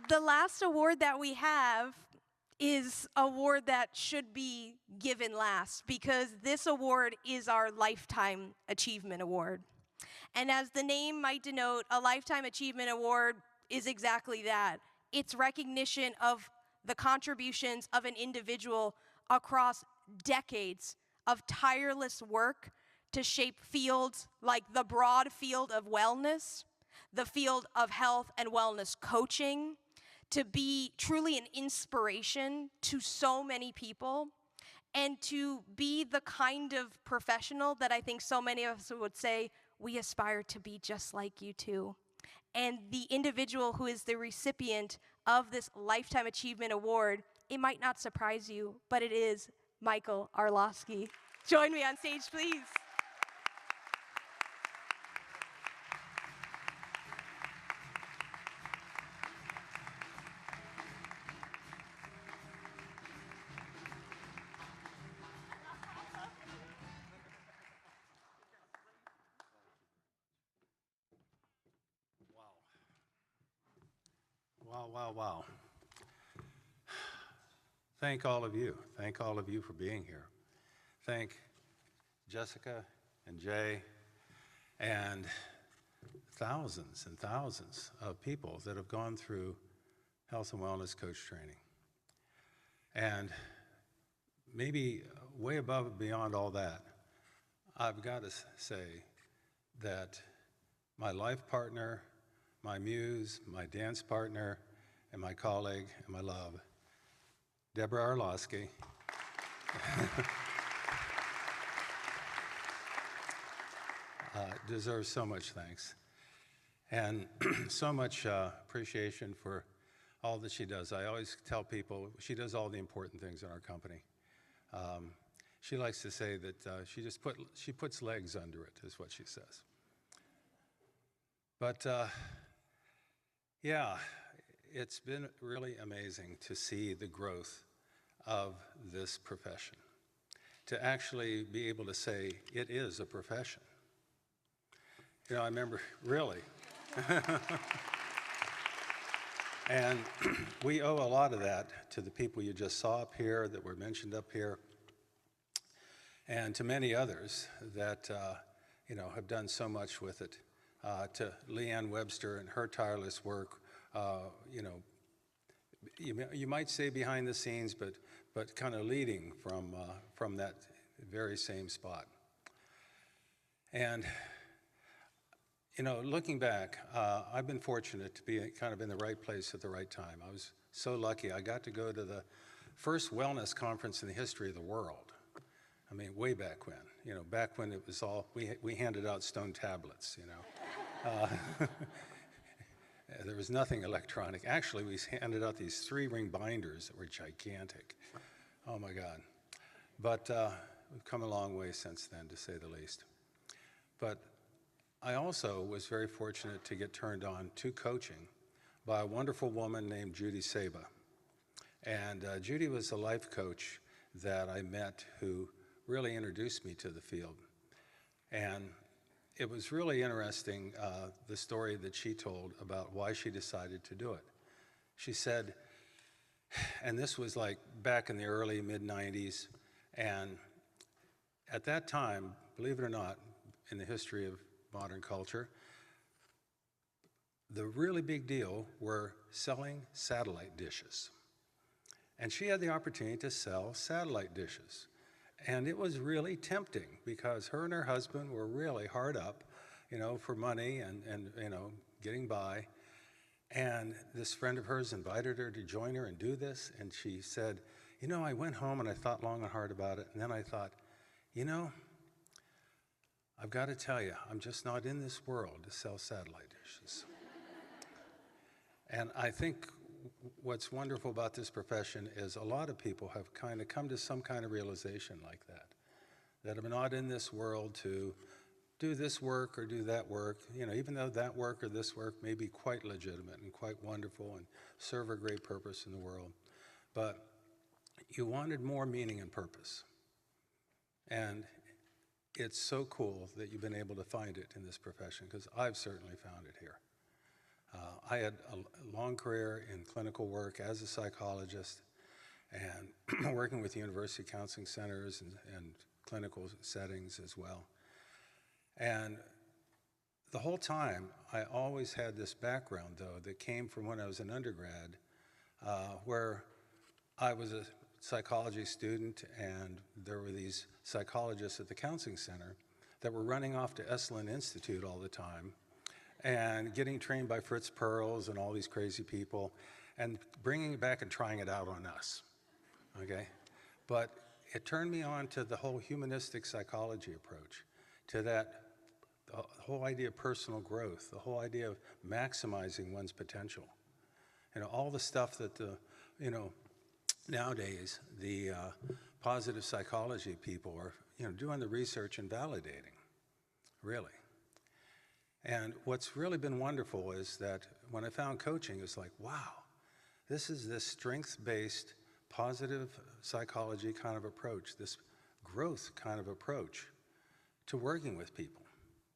The last award that we have is an award that should be given last because this award is our Lifetime Achievement Award. And as the name might denote, a Lifetime Achievement Award is exactly that. It's recognition of the contributions of an individual across decades of tireless work to shape fields like the broad field of wellness, the field of health and wellness coaching, to be truly an inspiration to so many people, and to be the kind of professional that I think so many of us would say, we aspire to be just like you too. And the individual who is the recipient of this Lifetime Achievement Award, it might not surprise you, but it is Michael Arloski. Join me on stage, please. Wow. Thank all of you. Thank all of you for being here. Thank Jessica and Jay and thousands and thousands of people that have gone through health and wellness coach training. And maybe way above and beyond all that, I've got to say that my life partner, my muse, my dance partner, and my colleague and my love, Deborah Arloski, deserves so much thanks and so much appreciation for all that she does. I always tell people she does all the important things in our company. She likes to say that she puts legs under it, is what she says. But yeah, it's been really amazing to see the growth of this profession, to actually be able to say it is a profession. You know, I remember, really. And we owe a lot of that to the people you just saw up here, that were mentioned up here, and to many others that you know, have done so much with it. To Leanne Webster and her tireless work, you know, you might say behind the scenes, but kind of leading from that very same spot. And you know, looking back, I've been fortunate to be kind of in the right place at the right time. I was so lucky. I got to go to the first wellness conference in the history of the world. I mean, way back when. You know, back when it was all, we handed out stone tablets, you know. There was nothing electronic. Actually, we handed out these 3-ring binders that were gigantic. Oh my God. But we've come a long way since then, to say the least. But I also was very fortunate to get turned on to coaching by a wonderful woman named Judy Saba. And Judy was a life coach that I met who really introduced me to the field. And it was really interesting, the story that she told about why she decided to do it. She said, and this was like back in the early mid-90s, and at that time, believe it or not, in the history of modern culture, the really big deal were selling satellite dishes. And she had the opportunity to sell satellite dishes. And it was really tempting because her and her husband were really hard up, you know, for money and you know, getting by. And this friend of hers invited her to join her and do this. And she said, you know, I went home and I thought long and hard about it. And then I thought, you know, I've got to tell you, I'm just not in this world to sell satellite dishes. And I think what's wonderful about this profession is a lot of people have kind of come to some kind of realization like that I'm not in this world to do this work or do that work, you know, even though that work or this work may be quite legitimate and quite wonderful and serve a great purpose in the world. But you wanted more meaning and purpose. And it's so cool that you've been able to find it in this profession, because I've certainly found it here. I had a long career in clinical work as a psychologist and working with university counseling centers and clinical settings as well. And the whole time, I always had this background, though, that came from when I was an undergrad, where I was a psychology student, and there were these psychologists at the counseling center that were running off to Esalen Institute all the time and getting trained by Fritz Perls and all these crazy people and bringing it back and trying it out on us, okay? But it turned me on to the whole humanistic psychology approach, to that the whole idea of personal growth, the whole idea of maximizing one's potential. You know, all the stuff that nowadays the positive psychology people are, doing the research and validating, really. And what's really been wonderful is that when I found coaching, it's like, wow, this is this strength-based, positive psychology kind of approach, this growth kind of approach to working with people,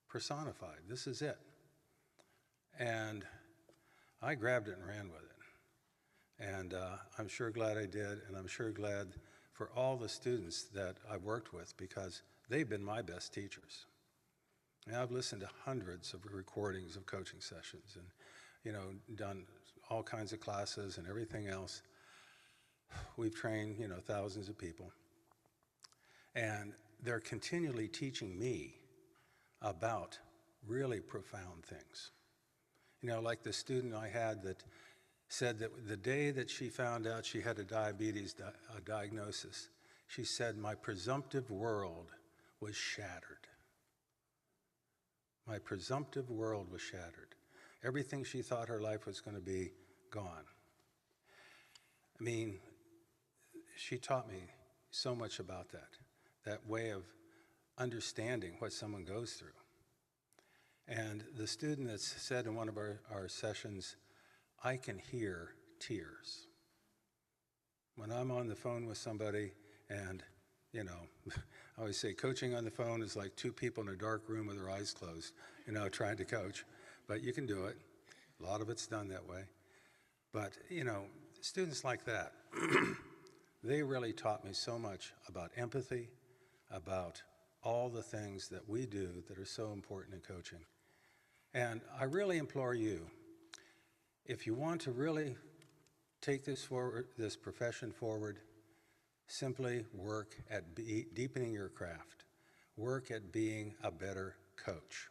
personified. This is it. And I grabbed it and ran with it. And I'm sure glad I did, and I'm sure glad for all the students that I've worked with, because they've been my best teachers. And I've listened to hundreds of recordings of coaching sessions and, done all kinds of classes and everything else. We've trained, thousands of people. And they're continually teaching me about really profound things. Like the student I had that said that the day that she found out she had a diabetes diagnosis, she said, my presumptive world was shattered. My presumptive world was shattered. Everything she thought her life was going to be, gone. I mean, she taught me so much about that way of understanding what someone goes through. And the student that said in one of our sessions, I can hear tears. When I'm on the phone with somebody and, I always say coaching on the phone is like two people in a dark room with their eyes closed, trying to coach. But you can do it. A lot of it's done that way. But, students like that, they really taught me so much about empathy, about all the things that we do that are so important in coaching. And I really implore you, if you want to really take this forward, this profession forward, simply work at deepening your craft. Work at being a better coach.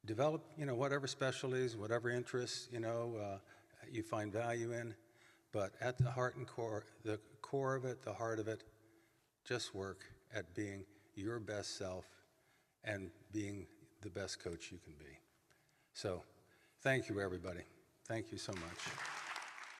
Develop, whatever specialties, whatever interests, you find value in, but at the heart and core, the core of it, the heart of it, just work at being your best self and being the best coach you can be. So, thank you, everybody. Thank you so much.